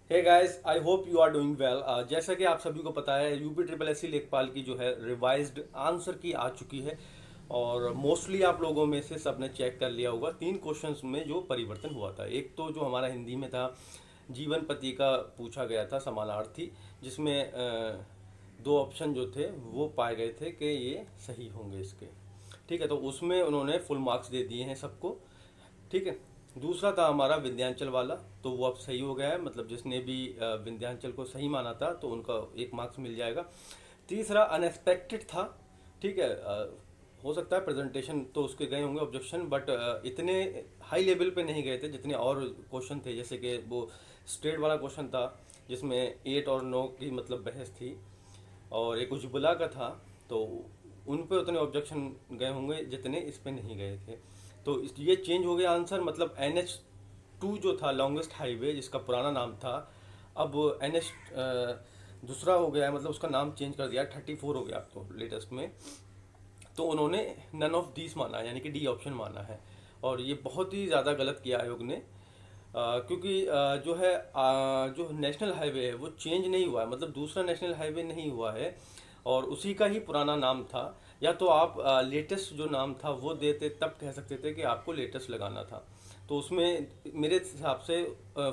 Hey guys, I hope you are doing well. जैसा कि आप सभी को पता है, यूपी ट्रिपल एस सी लेखपाल की जो है रिवाइज्ड आंसर की आ चुकी है। और मोस्टली आप लोगों में से सबने चेक कर लिया होगा, 3 क्वेश्चंस में जो परिवर्तन हुआ था। एक तो जो हमारा हिंदी में था, जीवन पति का पूछा गया था समानार्थी, जिसमें 2 ऑप्शन जो थे वो पाए गए थे कि ये सही होंगे इसके। ठीक है, तो उसमें उन्होंने फुल मार्क्स दे दिए हैं सबको। ठीक है। दूसरा था हमारा विंध्याचल वाला, तो वो अब सही हो गया है, मतलब जिसने भी विंध्याचल को सही माना था तो उनका 1 मार्क्स मिल जाएगा। तीसरा अनएक्सपेक्टेड था। ठीक है। हो सकता है प्रेजेंटेशन तो उसके गए होंगे ऑब्जेक्शन, बट इतने हाई लेवल पे नहीं गए थे जितने और क्वेश्चन थे। जैसे कि वो स्टेट वाला क्वेश्चन था जिसमें 8 और 9 की मतलब बहस थी, और एक उज्ज्वला का था, तो उन पे उतने ऑब्जेक्शन गए होंगे जितने इस पे नहीं गए थे। तो ये चेंज हो गया आंसर, मतलब NH2 जो था लॉन्गेस्ट हाईवे, जिसका पुराना नाम था, अब NH दूसरा हो गया है, मतलब उसका नाम चेंज कर दिया, 34 हो गया अब तो लेटेस्ट में। तो उन्होंने नन ऑफ दीस माना है, यानी कि डी ऑप्शन माना है। और ये बहुत ही ज़्यादा गलत किया आयोग ने। क्योंकि जो है जो नेशनल हाईवे है वो चेंज नहीं हुआ है, मतलब दूसरा नेशनल हाईवे नहीं हुआ है, और उसी का ही पुराना नाम था। या तो आप लेटेस्ट जो नाम था वो देते, तब कह सकते थे कि आपको लेटेस्ट लगाना था। तो उसमें मेरे हिसाब से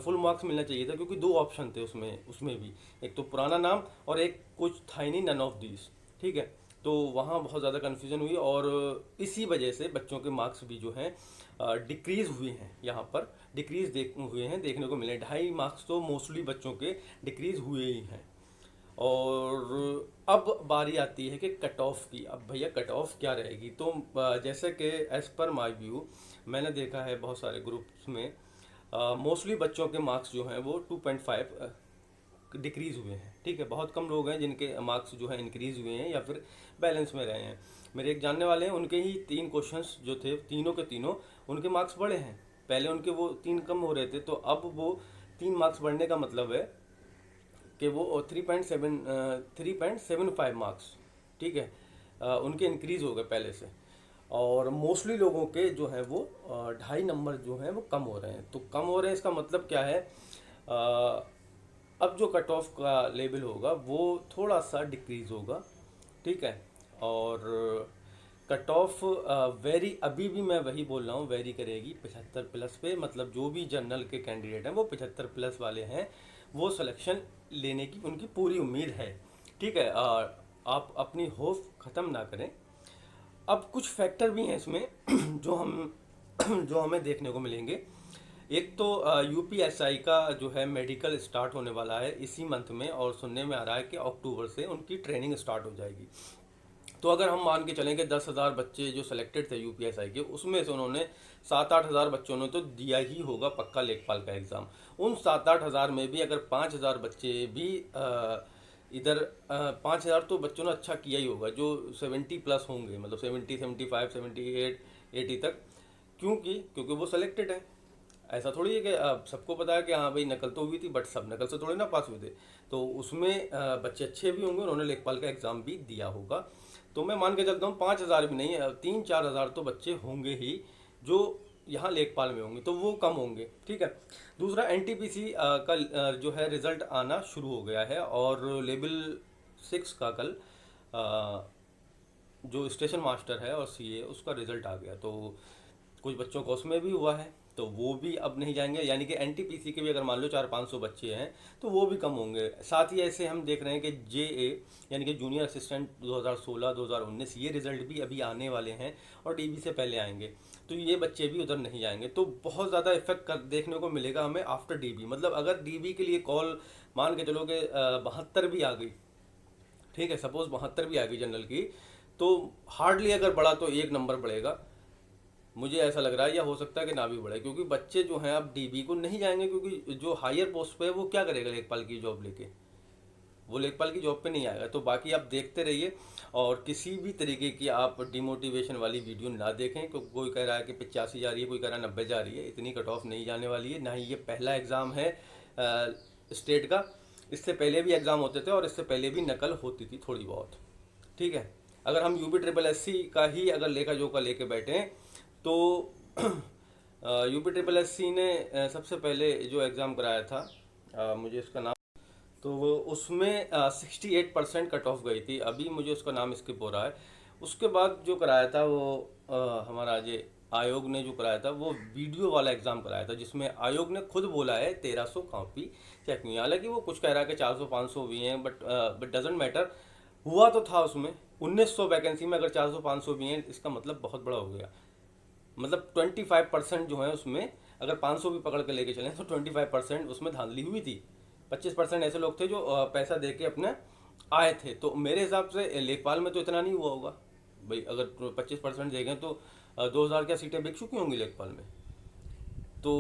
फुल मार्क्स मिलना चाहिए था, क्योंकि 2 ऑप्शन थे उसमें उसमें भी, एक तो पुराना नाम और एक कुछ था ही नहीं, नन ऑफ दीज। ठीक है। तो वहाँ बहुत ज़्यादा कन्फ्यूजन हुई, और इसी वजह से बच्चों के मार्क्स भी जो हैं डिक्रीज़ हुए हैं। यहाँ पर डिक्रीज़ हुए हैं, देखने को मिले 2.5 मार्क्स तो मोस्टली बच्चों के डिक्रीज़ हुए ही हैं। और अब बारी आती है कि कट ऑफ की। अब भैया कट ऑफ क्या रहेगी? तो जैसे कि एज़ पर माय व्यू, मैंने देखा है बहुत सारे ग्रुप्स में मोस्टली बच्चों के मार्क्स जो हैं वो 2.5 डिक्रीज़ हुए हैं। ठीक है, बहुत कम लोग हैं जिनके मार्क्स जो है इंक्रीज़ हुए हैं या फिर बैलेंस में रहे हैं। मेरे एक जानने वाले हैं, उनके ही 3 क्वेश्चंस जो थे, तीनों के तीनों उनके मार्क्स बढ़े हैं। पहले उनके वो 3 कम हो रहे थे, तो अब वो 3 मार्क्स बढ़ने का मतलब है कि वो 3.75 मार्क्स, ठीक है, उनके इंक्रीज हो गए पहले से। और मोस्टली लोगों के जो है वो 2.5 नंबर जो हैं वो कम हो रहे हैं। तो कम हो रहे हैं, इसका मतलब क्या है? अब जो कट ऑफ का लेवल होगा वो थोड़ा सा डिक्रीज होगा। ठीक है। और कट ऑफ वेरी, अभी भी मैं वही बोल रहा हूँ, वेरी करेगी 75 प्लस पे। मतलब जो भी जनरल के कैंडिडेट हैं वो 75 प्लस वाले हैं, वो सिलेक्शन लेने की उनकी पूरी उम्मीद है। ठीक है। आप अपनी होप ख़त्म ना करें। अब कुछ फैक्टर भी हैं इसमें जो हम जो हमें देखने को मिलेंगे। एक तो UPSI का जो है मेडिकल स्टार्ट होने वाला है इसी मंथ में, और सुनने में आ रहा है कि अक्टूबर से उनकी ट्रेनिंग स्टार्ट हो जाएगी। तो अगर हम मान के चलें कि 10,000 बच्चे जो सेलेक्टेड थे UPSI के, उसमें से उन्होंने 7-8 हज़ार बच्चों ने तो दिया ही होगा पक्का लेखपाल का एग्ज़ाम। उन 7-8 हज़ार में भी अगर 5,000 बच्चे भी इधर 5,000 तो बच्चों ने अच्छा किया ही होगा, जो 70 प्लस होंगे, मतलब 70, 75, 78, 80 तक। क्योंकि वो सेलेक्टेड है। ऐसा थोड़ी है कि सबको पता है कि हाँ भाई नकल तो हुई थी, बट सब नकल से थोड़ी ना पास हुए थे। तो उसमें बच्चे अच्छे भी होंगे, उन्होंने लेखपाल का एग्ज़ाम भी दिया होगा। तो मैं मान के चलता हूँ 5,000 भी नहीं, 3-4 हज़ार तो बच्चे होंगे ही जो यहाँ लेखपाल में होंगे, तो वो कम होंगे। ठीक है। दूसरा NTPC का जो है रिज़ल्ट आना शुरू हो गया है, और लेवल 6 का कल जो स्टेशन मास्टर है और CA, उसका रिजल्ट आ गया। तो कुछ बच्चों को उसमें भी हुआ है, तो वो भी अब नहीं जाएंगे। यानी कि NTPC के भी अगर मान लो 400-500 बच्चे हैं तो वो भी कम होंगे। साथ ही ऐसे हम देख रहे हैं कि JA यानी कि जूनियर असिस्टेंट 2016-2019, ये रिजल्ट भी अभी आने वाले हैं, और DB से पहले आएंगे। तो ये बच्चे भी उधर नहीं जाएंगे। तो बहुत ज़्यादा इफेक्ट देखने को मिलेगा हमें आफ्टर DB। मतलब अगर DB के लिए कॉल मान के चलो कि 72 भी आ गई, ठीक है, सपोज 72 भी आ गई जनरल की, तो हार्डली अगर बढ़ा तो 1 नंबर बढ़ेगा। मुझे ऐसा लग रहा है, या हो सकता है कि ना भी बढ़े, क्योंकि बच्चे जो हैं अब DB को नहीं जाएंगे, क्योंकि जो हायर पोस्ट पे है वो क्या करेगा लेखपाल की जॉब लेके? वो लेखपाल की जॉब पे नहीं आएगा। तो बाकी आप देखते रहिए, और किसी भी तरीके की आप डिमोटिवेशन वाली वीडियो ना देखें। कोई कह रहा है कि 85 जा रही है, कोई कह रहा है 90 जा रही है, इतनी कट ऑफ नहीं जाने वाली है। ना ही ये पहला एग्ज़ाम है स्टेट का। इससे पहले भी एग्ज़ाम होते थे, और इससे पहले भी नकल होती थी थोड़ी बहुत। ठीक है। अगर हम UP SSC का ही अगर लेखा जोखा लेके बैठे, तो UP SSC ने सबसे पहले जो एग्ज़ाम कराया था मुझे इसका नाम, तो वो उसमें 68% कट ऑफ गई थी। अभी मुझे उसका नाम स्किप हो रहा है। उसके बाद जो कराया था वो हमारा ये आयोग ने जो कराया था वो वीडियो वाला एग्ज़ाम कराया था, जिसमें आयोग ने खुद बोला है 1300 कॉपी चेक हुई। हालांकि वो कुछ कह रहा है कि 400-500 भी हैं, बट डजेंट मैटर। हुआ तो था उसमें 1900 वैकेंसी में, अगर 400-500 भी हैं इसका मतलब बहुत बड़ा हो गया। मतलब 25% जो है उसमें, अगर 500 भी पकड़ के लेके चलें तो 25% उसमें धांधली हुई थी। 25% ऐसे लोग थे जो पैसा दे के अपने आए थे। तो मेरे हिसाब से लेखपाल में तो इतना नहीं हुआ होगा भाई। अगर 25% देंगे तो 2000 क्या सीटें बिक चुकी होंगी लेखपाल में। तो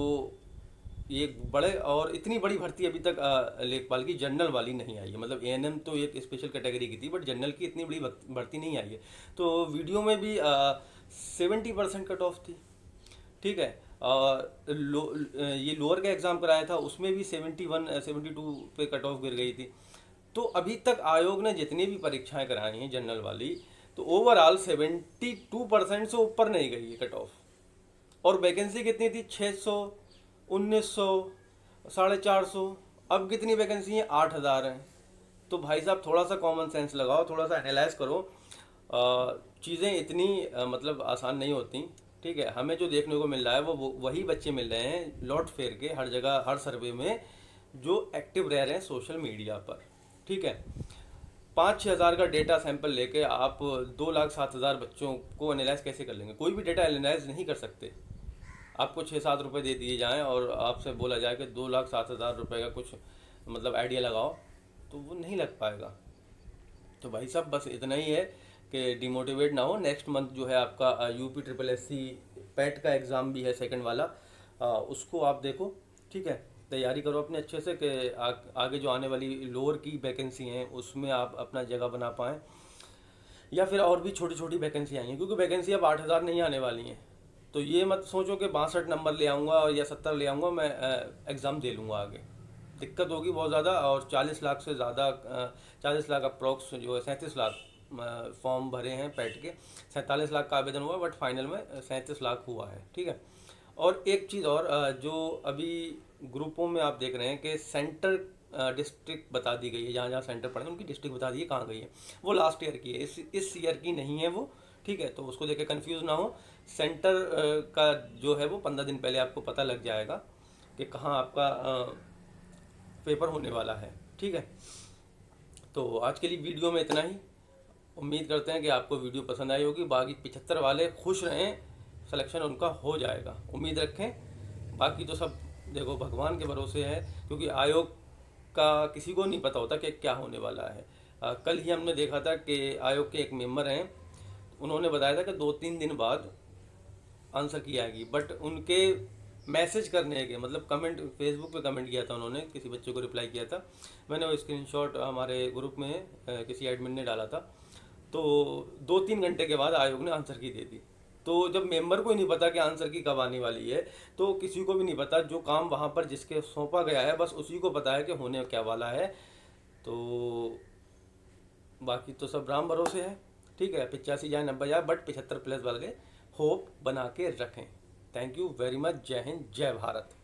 ये एक बड़े, और इतनी बड़ी भर्ती अभी तक लेखपाल की जनरल वाली नहीं आई है। मतलब एएनएम तो एक स्पेशल कैटेगरी की थी, बट जनरल की इतनी बड़ी भर्ती नहीं आई है। तो वीडियो में भी 70% कट ऑफ थी, ठीक है। ये लोअर का एग्ज़ाम कराया था उसमें भी 71-72 पे कट ऑफ गिर गई थी। तो अभी तक आयोग ने जितनी भी परीक्षाएं कराई हैं जनरल वाली, तो ओवरऑल 72% से ऊपर नहीं गई है कट ऑफ। और वैकेंसी कितनी थी? 600, 1900, 450। अब कितनी वैकेंसी है? 8000 है। तो भाई साहब थोड़ा सा कॉमन सेंस लगाओ, थोड़ा सा एनालाइज करो। चीज़ें इतनी मतलब आसान नहीं होती, ठीक है। हमें जो देखने को मिल रहा है वो वही बच्चे मिल रहे हैं लौट फेर के हर जगह हर सर्वे में, जो एक्टिव रह रहे हैं सोशल मीडिया पर, ठीक है। 5-6 हज़ार का डेटा सैंपल लेके आप 2,07,000 बच्चों को एनालाइज कैसे कर लेंगे? कोई भी डेटा एनालाइज नहीं कर सकते। आपको 6-7 रुपये दे दिए जाएं और आपसे बोला जाए कि 2,07,000 रुपये का कुछ मतलब आइडिया लगाओ, तो वो नहीं लग पाएगा। तो भाई साहब बस इतना ही है कि डिमोटिवेट ना हो। नेक्स्ट मंथ जो है आपका UP triple S C PET का एग्ज़ाम भी है, सेकंड वाला। उसको आप देखो, ठीक है। तैयारी करो अपने अच्छे से कि आगे जो आने वाली लोअर की वैकेंसी हैं उसमें आप अपना जगह बना पाएँ, या फिर और भी छोटी छोटी वैकेंसी आई हैं। क्योंकि वैकेंसी अब 8000 नहीं आने वाली हैं। तो ये मत सोचो कि 62 नंबर ले आऊँगा या 70 ले आऊँगा मैं एग्ज़ाम दे लूँगा आगे। दिक्कत होगी बहुत ज़्यादा। और 40 लाख से ज़्यादा 40 लाख अप्रॉक्स जो है 37 लाख फॉर्म भरे हैं पैट के। 47 लाख का आवेदन हुआ, बट फाइनल में 37 लाख हुआ है, ठीक है। और एक चीज़ और, जो अभी ग्रुपों में आप देख रहे हैं कि सेंटर डिस्ट्रिक्ट बता दी गई है, जहाँ जहाँ सेंटर पड़े उनकी डिस्ट्रिक्ट बता दी है कहाँ गई है। वो लास्ट ईयर की है, इस ईयर की नहीं है वो, ठीक है। तो उसको देख के कन्फ्यूज़ ना हो। सेंटर का जो है वो 15 दिन पहले आपको पता लग जाएगा कि कहाँ आपका पेपर होने वाला है, ठीक है। तो आज के लिए वीडियो में इतना ही। उम्मीद करते हैं कि आपको वीडियो पसंद आई होगी। बाकी 75 वाले खुश रहें, सिलेक्शन उनका हो जाएगा, उम्मीद रखें। बाकी तो सब देखो भगवान के भरोसे है, क्योंकि आयोग का किसी को नहीं पता होता कि क्या होने वाला है। कल ही हमने देखा था कि आयोग के एक मेंबर हैं, उन्होंने बताया था कि 2-3 दिन बाद आंसर की आएगी। बट उनके मैसेज करने के मतलब कमेंट, फेसबुक पे कमेंट किया था उन्होंने, किसी बच्चे को रिप्लाई किया था। मैंने वो स्क्रीनशॉट हमारे ग्रुप में किसी एडमिन ने डाला था। तो 2-3 घंटे के बाद आयोग ने आंसर की दे दी। तो जब मेंबर को ही नहीं पता कि आंसर की कब आने वाली है, तो किसी को भी नहीं पता। जो काम वहाँ पर जिसके सौंपा गया है बस उसी को पता है कि होने क्या वाला है। तो बाकी तो सब राम भरोसे है, ठीक है। 85 जाए 90 जाए, बट 75 प्लस वाले होप बना के रखें। Thank you very much. जय हिंद, जय भारत।